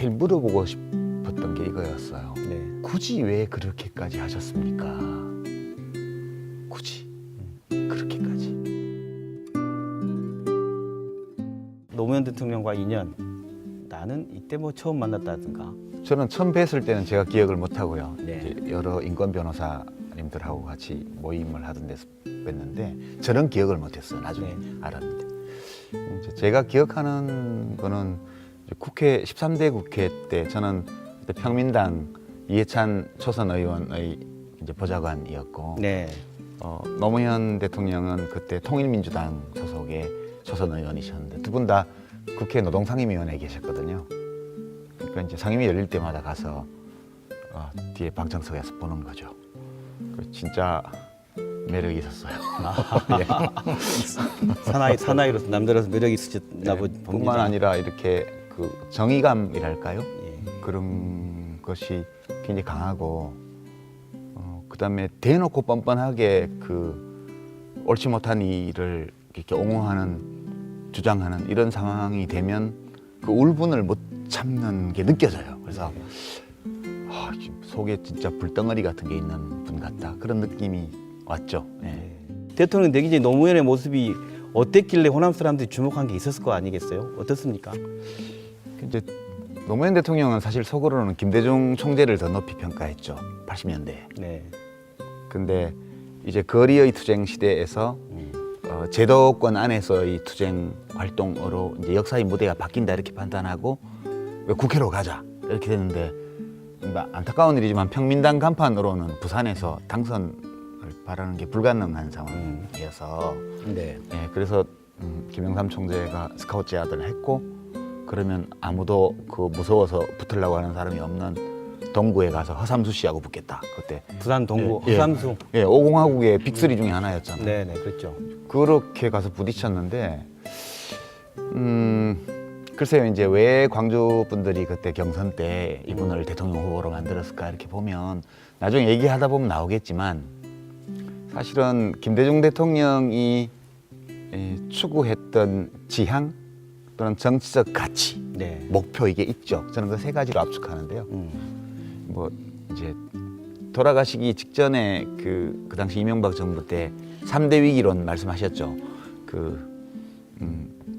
제일 물어보고 싶었던 게 이거였어요. 네. 굳이 왜 그렇게까지 하셨습니까? 굳이 그렇게까지. 노무현 대통령과 인연, 나는 이때 뭐 처음 만났다든가. 저는 처음 뵀을 때는 제가 기억을 못 하고요. 네. 이제 여러 인권 변호사님들하고 같이 모임을 하던 데서 뵀는데 저는 기억을 못했어요. 나중에 네. 알았는데 이제 제가 기억하는 거는 이제 국회 13대 국회 때 저는 그때 평민당 이해찬 초선 의원의 이제 보좌관이었고 네. 노무현 대통령은 그때 통일민주당 소속의 초선 의원이셨는데 두 분 다 국회 노동상임위원회에 계셨거든요. 그러니까 이제 상임위 열릴 때마다 가서 뒤에 방청석에서 보는 거죠. 진짜 매력이 있었어요. 예. 사나이로서 남자로서 매력이 있으셨나 봅니다. 뿐만 아니라 이렇게 그 정의감이랄까요? 예. 그런 것이 굉장히 강하고 그다음에 대놓고 뻔뻔하게 그 옳지 못한 일을 이렇게 옹호하는 주장하는 이런 상황이 되면 그 울분을 못 참는 게 느껴져요. 그래서 속에 진짜 불덩어리 같은 게 있는 분 같다 그런 느낌이 왔죠. 예. 대통령 되기 전에 노무현의 모습이 어땠길래 호남 사람들이 주목한 게 있었을 거 아니겠어요? 어떻습니까? 이제 노무현 대통령은 사실 속으로는 김대중 총재를 더 높이 평가했죠. 80년대에. 네. 근데 이제 거리의 투쟁 시대에서 제도권 안에서의 투쟁 활동으로 이제 역사의 무대가 바뀐다 이렇게 판단하고 국회로 가자 이렇게 됐는데 안타까운 일이지만 평민당 간판으로는 부산에서 당선을 바라는 게 불가능한 상황이어서 네. 예, 그래서 김영삼 총재가 스카우트 제안을 했고 그러면 아무도 그 무서워서 붙으려고 하는 사람이 없는 동구에 가서 허삼수 씨하고 붙겠다. 그때 부산 동구 예, 허삼수. 예, 오공화국의 빅3 중에 하나였잖아요. 네, 네, 그렇죠. 그렇게 가서 부딪혔는데 글쎄요 이제 왜 광주 분들이 그때 경선 때 이분을 대통령 후보로 만들었을까 이렇게 보면 나중에 얘기하다 보면 나오겠지만 사실은 김대중 대통령이 추구했던 지향 또는 정치적 가치 네. 목표 이게 있죠. 저는 그 세 가지로 압축하는데요. 뭐 이제 돌아가시기 직전에 그 당시 이명박 정부 때 3대 위기론 말씀하셨죠.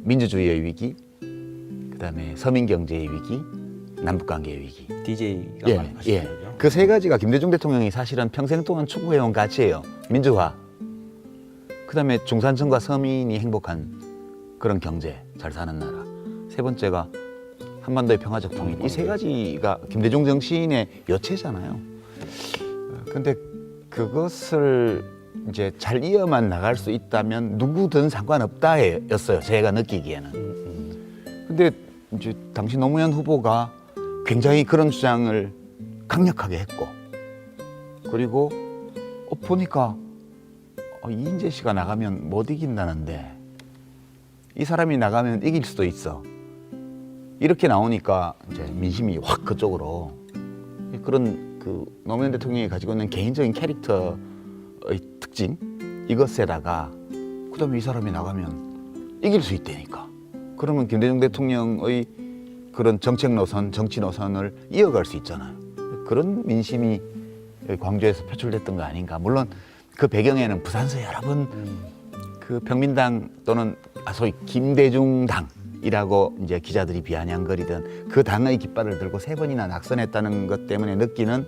민주주의의 위기, 그다음에 서민 경제의 위기, 남북 관계의 위기. DJ가 예, 말씀하신 예. 거죠. 그 세 가지가 김대중 대통령이 사실은 평생 동안 추구해온 가치예요. 민주화, 그다음에 중산층과 서민이 행복한 그런 경제, 잘 사는 나라. 세 번째가 한반도의 평화적 통일. 이 세 가지가 김대중 정치인의 여체잖아요. 근데 그것을 이제 잘 이어만 나갈 수 있다면 누구든 상관없다였어요. 제가 느끼기에는. 근데 이제 당시 노무현 후보가 굉장히 그런 주장을 강력하게 했고, 그리고 보니까 이인재 씨가 나가면 못 이긴다는데 이 사람이 나가면 이길 수도 있어. 이렇게 나오니까 이제 민심이 확 그쪽으로 그런 그 노무현 대통령이 가지고 있는 개인적인 캐릭터의 특징 이것에다가 그다음에 이 사람이 나가면 이길 수 있다니까. 그러면 김대중 대통령의 그런 정책 노선, 정치 노선을 이어갈 수 있잖아요. 그런 민심이 광주에서 표출됐던 거 아닌가. 물론 그 배경에는 부산서 여러 번 그 평민당 또는 소위 김대중당이라고 이제 기자들이 비아냥거리던 그 당의 깃발을 들고 3번이나 낙선했다는 것 때문에 느끼는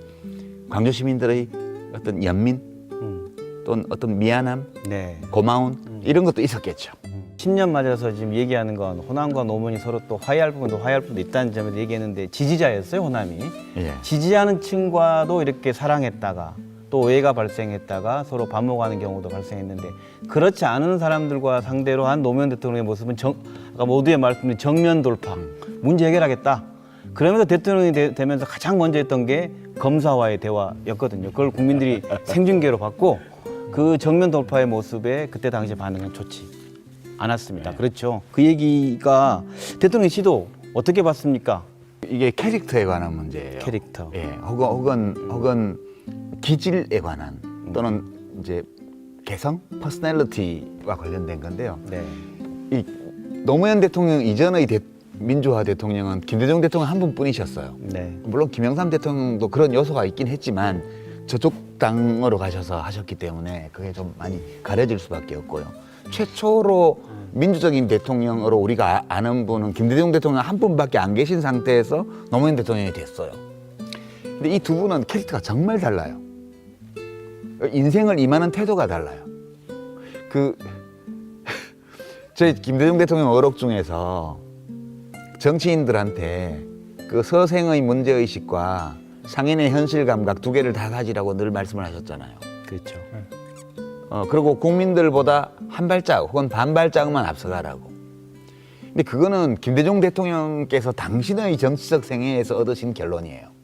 광주 시민들의 어떤 연민 또는 어떤 미안함, 네. 고마운 이런 것도 있었겠죠. 10년 맞아서 지금 얘기하는 건 호남과 노무현이 서로 또 화해할 부분도 있다는 점을 얘기했는데 지지자였어요, 호남이. 예. 지지하는 층과도 이렇게 사랑했다가 또 오해가 발생했다가 서로 반목하는 경우도 발생했는데 그렇지 않은 사람들과 상대로 한 노무현 대통령의 모습은 아까 모두의 말씀인 정면 돌파, 문제 해결하겠다. 그러면서 대통령이 되면서 가장 먼저 했던 게 검사와의 대화였거든요. 그걸 국민들이 생중계로 봤고 그 정면 돌파의 모습에 그때 당시 반응은 좋지 않았습니다. 네. 그렇죠. 그 얘기가 대통령 시도 어떻게 봤습니까? 이게 캐릭터에 관한 문제예요. 캐릭터. 예, 혹은 기질에 관한 또는 이제 개성, 퍼스널리티와 관련된 건데요. 네. 이 노무현 대통령 이전의 민주화 대통령은 김대중 대통령 한 분뿐이셨어요. 네. 물론 김영삼 대통령도 그런 요소가 있긴 했지만 저쪽 당으로 가셔서 하셨기 때문에 그게 좀 많이 가려질 수밖에 없고요. 최초로 민주적인 대통령으로 우리가 아는 분은 김대중 대통령 한 분밖에 안 계신 상태에서 노무현 대통령이 됐어요. 근데 이 두 분은 캐릭터가 정말 달라요. 인생을 임하는 태도가 달라요. 저희 김대중 대통령 어록 중에서 정치인들한테 그 서생의 문제의식과 상인의 현실 감각 두 개를 다 가지라고 늘 말씀을 하셨잖아요. 그렇죠. 그리고 국민들보다 한 발짝 혹은 반 발짝만 앞서가라고. 근데 그거는 김대중 대통령께서 당신의 정치적 생애에서 얻으신 결론이에요.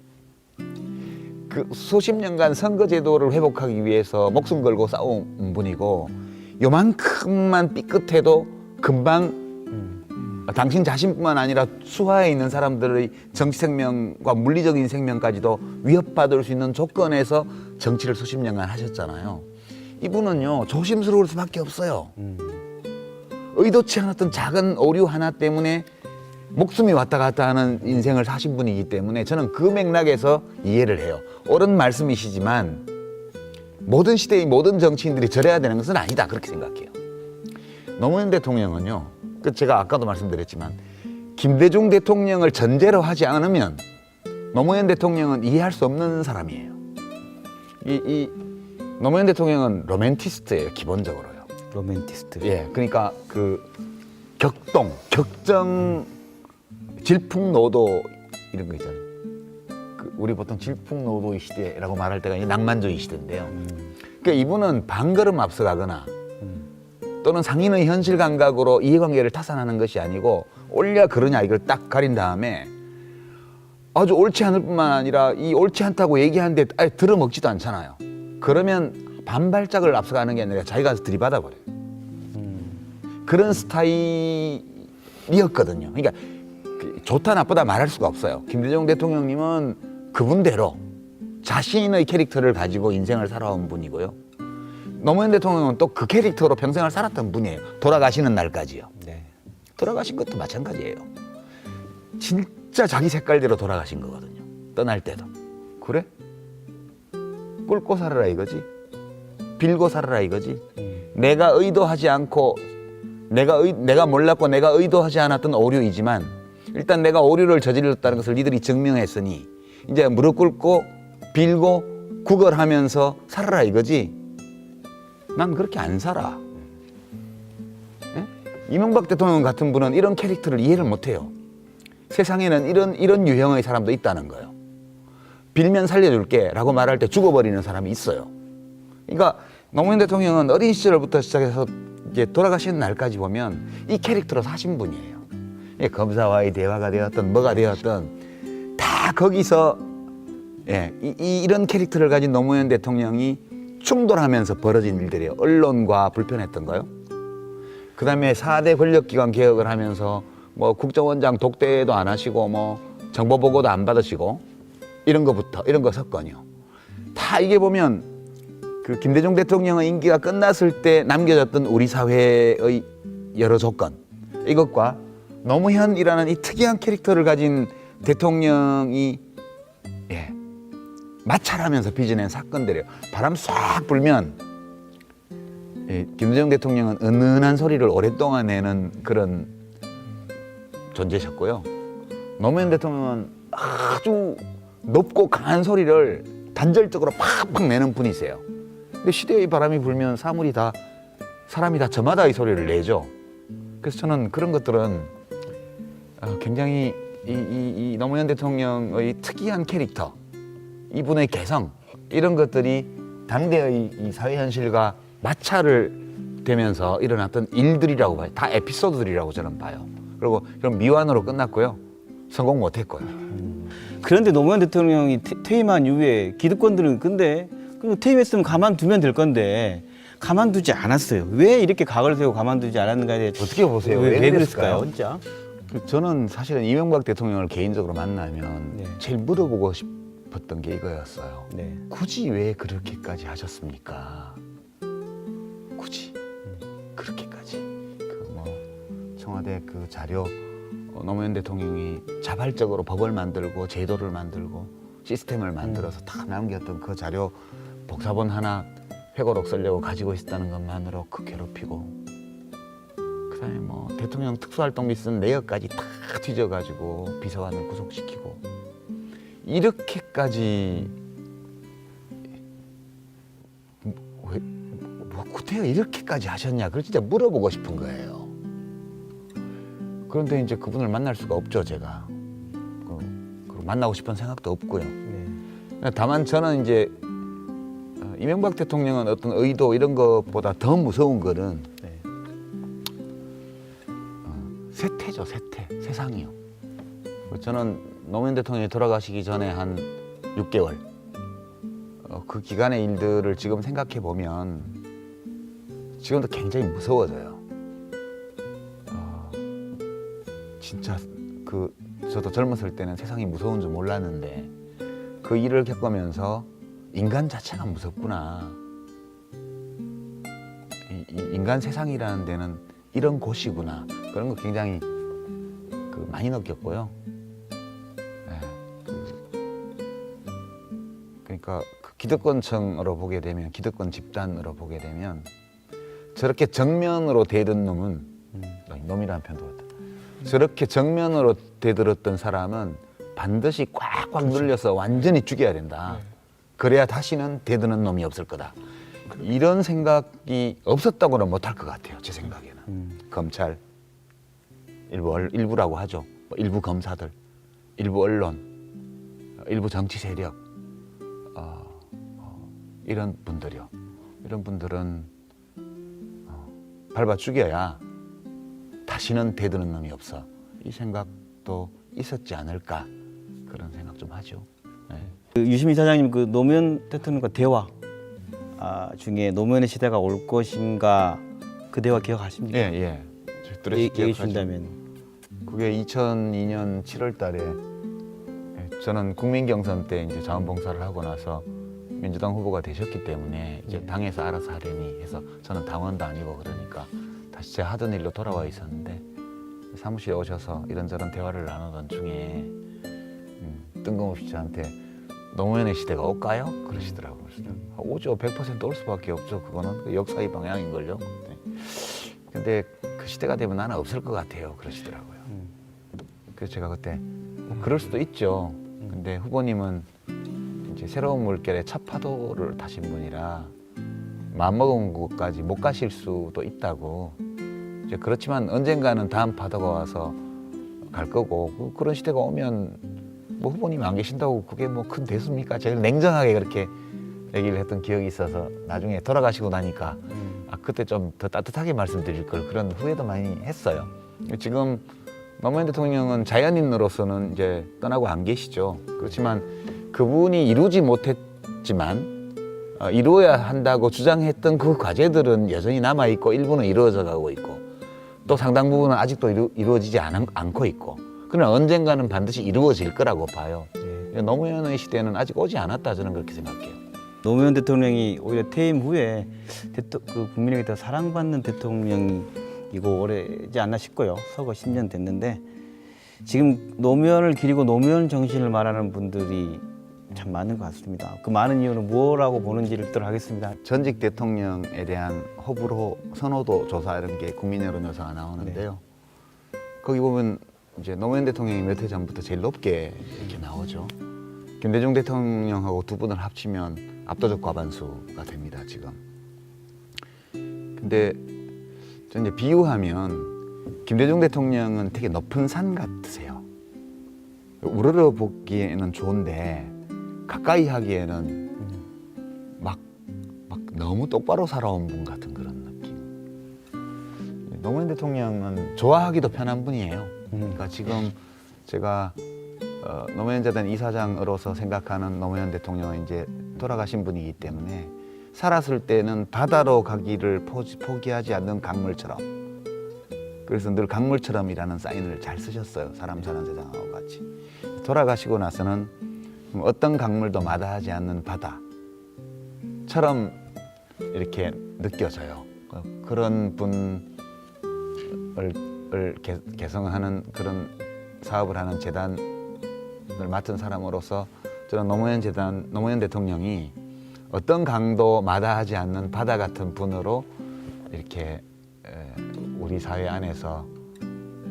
그 수십 년간 선거제도를 회복하기 위해서 목숨 걸고 싸운 분이고 요만큼만 삐끗해도 금방 당신 자신뿐만 아니라 수하에 있는 사람들의 정치 생명과 물리적인 생명까지도 위협받을 수 있는 조건에서 정치를 수십 년간 하셨잖아요. 이분은요 조심스러울 수밖에 없어요. 의도치 않았던 작은 오류 하나 때문에 목숨이 왔다 갔다 하는 인생을 사신 분이기 때문에 저는 그 맥락에서 이해를 해요. 옳은 말씀이시지만 모든 시대의 모든 정치인들이 저래야 되는 것은 아니다 그렇게 생각해요. 노무현 대통령은요, 제가 아까도 말씀드렸지만 김대중 대통령을 전제로 하지 않으면 노무현 대통령은 이해할 수 없는 사람이에요. 이 노무현 대통령은 로맨티스트예요, 기본적으로요. 로맨티스트. 예, 그러니까 그 격동, 격정, 질풍노도 이런 거 있잖아요. 우리 보통 질풍노도의 시대라고 말할 때가 이제 낭만주의 시대인데요. 그러니까 이분은 반걸음 앞서가거나 또는 상인의 현실 감각으로 이해관계를 타산하는 것이 아니고 옳냐 그러냐 이걸 딱 가린 다음에 아주 옳지 않을 뿐만 아니라 이 옳지 않다고 얘기하는데 아예 들어먹지도 않잖아요. 그러면 반발짝을 앞서가는 게 아니라 자기가 들이받아 버려요. 그런 스타일이었거든요. 그러니까 좋다 나쁘다 말할 수가 없어요. 김대중 대통령님은 그분대로 자신의 캐릭터를 가지고 인생을 살아온 분이고요. 노무현 대통령은 또 그 캐릭터로 평생을 살았던 분이에요. 돌아가시는 날까지요. 네. 돌아가신 것도 마찬가지예요. 진짜 자기 색깔대로 돌아가신 거거든요. 떠날 때도. 그래? 꿇고 살아라 이거지. 빌고 살아라 이거지. 내가 의도하지 않고 내가 몰랐고 내가 의도하지 않았던 오류이지만 일단 내가 오류를 저질렀다는 것을 니들이 증명했으니 이제 무릎 꿇고 빌고 구걸하면서 살아라 이거지. 난 그렇게 안 살아. 예? 이명박 대통령 같은 분은 이런 캐릭터를 이해를 못해요. 세상에는 이런 유형의 사람도 있다는 거예요. 빌면 살려줄게 라고 말할 때 죽어버리는 사람이 있어요. 그러니까 노무현 대통령은 어린 시절부터 시작해서 이제 돌아가시는 날까지 보면 이 캐릭터로 사신 분이에요. 예, 검사와의 대화가 되었던 뭐가 되었던 다 거기서 예, 이런 캐릭터를 가진 노무현 대통령이 충돌하면서 벌어진 일들이에요. 언론과 불편했던 거요. 그 다음에 4대 권력기관 개혁을 하면서 뭐 국정원장 독대도 안 하시고 뭐 정보보고도 안 받으시고 이런 거 섰건요. 다 이게 보면 그 김대중 대통령의 임기가 끝났을 때 남겨졌던 우리 사회의 여러 조건 이것과 노무현이라는 이 특이한 캐릭터를 가진 대통령이 예, 마찰하면서 빚어낸 사건들이에요. 바람 싹 불면 예, 김대중 대통령은 은은한 소리를 오랫동안 내는 그런 존재셨고요. 노무현 대통령은 아주 높고 강한 소리를 단절적으로 팍팍 내는 분이세요. 근데 시대의 바람이 불면 사람이 다 저마다 이 소리를 내죠. 그래서 저는 그런 것들은 굉장히 이 노무현 대통령의 특이한 캐릭터, 이분의 개성 이런 것들이 당대의 이 사회 현실과 마찰을 되면서 일어났던 일들이라고 봐요. 다 에피소드들이라고 저는 봐요. 그리고 그럼 미완으로 끝났고요. 성공 못했고요. 그런데 노무현 대통령이 퇴임한 이후에 기득권들은 근데 퇴임했으면 가만두면 될 건데 가만두지 않았어요. 왜 이렇게 각을 세우고 가만두지 않았는가에 대해 어떻게 보세요? 왜 그랬을까요? 진짜? 저는 사실은 이명박 대통령을 개인적으로 만나면 네. 제일 물어보고 싶었던 게 이거였어요. 네. 굳이 왜 그렇게까지 하셨습니까? 굳이 그렇게까지 그 뭐 청와대 그 자료 노무현 대통령이 자발적으로 법을 만들고 제도를 만들고 시스템을 만들어서 다 남겼던 그 자료 복사본 하나 회고록 쓰려고 가지고 있었다는 것만으로 그 괴롭히고, 그다음에 뭐 대통령 특수활동비 쓴 내역까지 다 뒤져가지고 비서관을 구속시키고, 이렇게까지 뭐 구태여 이렇게까지 하셨냐, 그걸 진짜 물어보고 싶은 거예요. 그런데 이제 그분을 만날 수가 없죠, 제가. 그리고 만나고 싶은 생각도 없고요. 네. 다만 저는 이제 이명박 대통령은 어떤 의도 이런 것보다 더 무서운 거는 네. 세태죠, 세상이요. 저는 노무현 대통령이 돌아가시기 전에 한 6개월 그 기간의 일들을 지금 생각해 보면 지금도 굉장히 무서워져요. 진짜 저도 젊었을 때는 세상이 무서운 줄 몰랐는데 그 일을 겪으면서 인간 자체가 무섭구나. 인간 세상이라는 데는 이런 곳이구나. 그런 거 굉장히 많이 느꼈고요. 네, 그러니까 그 기득권층으로 보게 되면, 기득권 집단으로 보게 되면 저렇게 정면으로 대든 놈은 놈이라는 편도 같다. 저렇게 정면으로 대들었던 사람은 반드시 꽉꽉 눌려서 완전히 죽여야 된다. 그래야 다시는 대드는 놈이 없을 거다. 이런 생각이 없었다고는 못할 것 같아요, 제 생각에는. 검찰, 일부라고 하죠. 일부 검사들, 일부 언론, 일부 정치 세력, 이런 분들이요. 이런 분들은 밟아 죽여야 다시는 대드는 놈이 없어. 이 생각도 있었지 않을까, 그런 생각 좀 하죠. 네. 그 유시민 이사장님, 그 노무현 대통령과 대화 중에 노무현의 시대가 올 것인가, 그 대화 기억하십니까? 예. 얘기해 주신다면. 그게 2002년 7월 달에 저는 국민경선 때 이제 자원봉사를 하고 나서 민주당 후보가 되셨기 때문에 이제 당에서 알아서 하려니 해서, 저는 당원도 아니고 그러니까 다시 제가 하던 일로 돌아와 있었는데 사무실에 오셔서 이런저런 대화를 나누던 중에 뜬금없이 저한테 노무현의 시대가 올까요? 그러시더라고요. 오죠. 100% 올 수밖에 없죠. 그거는 그 역사의 방향인걸요. 근데 그 시대가 되면 나는 없을 것 같아요. 그러시더라고요. 그래서 제가 그때 그럴 수도 있죠. 근데 후보님은 이제 새로운 물결의 첫 파도를 타신 분이라 마음먹은 곳까지 못 가실 수도 있다고. 이제 그렇지만 언젠가는 다음 파도가 와서 갈 거고, 그런 시대가 오면 뭐 후보님 안 계신다고 그게 뭐 큰 대수입니까? 제일 냉정하게 그렇게 얘기를 했던 기억이 있어서 나중에 돌아가시고 나니까 그때 좀 더 따뜻하게 말씀드릴 걸, 그런 후회도 많이 했어요. 지금 노무현 대통령은 자연인으로서는 이제 떠나고 안 계시죠. 그렇지만 그분이 이루지 못했지만 이루어야 한다고 주장했던 그 과제들은 여전히 남아있고, 일부는 이루어져 가고 있고, 또 상당 부분은 아직도 이루어지지 않고 있고, 그러나 언젠가는 반드시 이루어질 거라고 봐요. 노무현의 시대는 아직 오지 않았다, 저는 그렇게 생각해요. 노무현 대통령이 오히려 퇴임 후에 국민에게 더 사랑받는 대통령이고 오래지 않나 싶고요. 서거 10년 됐는데 지금 노무현을 기리고 노무현 정신을 말하는 분들이 참 많은 것 같습니다. 그 많은 이유는 무엇라고 보는지를 듣도록 하겠습니다. 전직 대통령에 대한 호불호, 선호도 조사 이런 게 국민 여론조사가 나오는데요. 거기 보면 이제 노무현 대통령이 몇 해 전부터 제일 높게 이렇게 나오죠. 김대중 대통령하고 두 분을 합치면 압도적 과반수가 됩니다, 지금. 근데 저 이제 비유하면 김대중 대통령은 되게 높은 산 같으세요. 우러러 보기에는 좋은데 가까이 하기에는 막 너무 똑바로 살아온 분 같은 그런 느낌. 노무현 대통령은 좋아하기도 편한 분이에요. 그러니까 지금 제가 노무현 재단 이사장으로서 생각하는 노무현 대통령은 이제 돌아가신 분이기 때문에 살았을 때는 바다로 가기를 포기하지 않는 강물처럼, 그래서 늘 강물처럼이라는 사인을 잘 쓰셨어요. 사람 사는 세상하고 같이. 돌아가시고 나서는 어떤 강물도 마다하지 않는 바다처럼 이렇게 느껴져요. 그런 분을 개성하는 그런 사업을 하는 재단을 맡은 사람으로서 저는 노무현 대통령이 어떤 강도 마다하지 않는 바다 같은 분으로 이렇게 우리 사회 안에서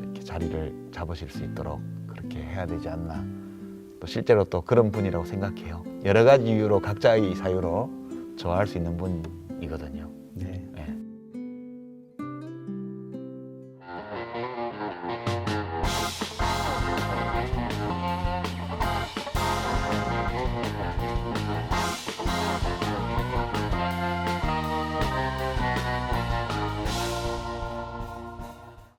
이렇게 자리를 잡으실 수 있도록 그렇게 해야 되지 않나. 또 실제로 또 그런 분이라고 생각해요. 여러 가지 이유로 각자의 사유로 좋아할 수 있는 분이거든요.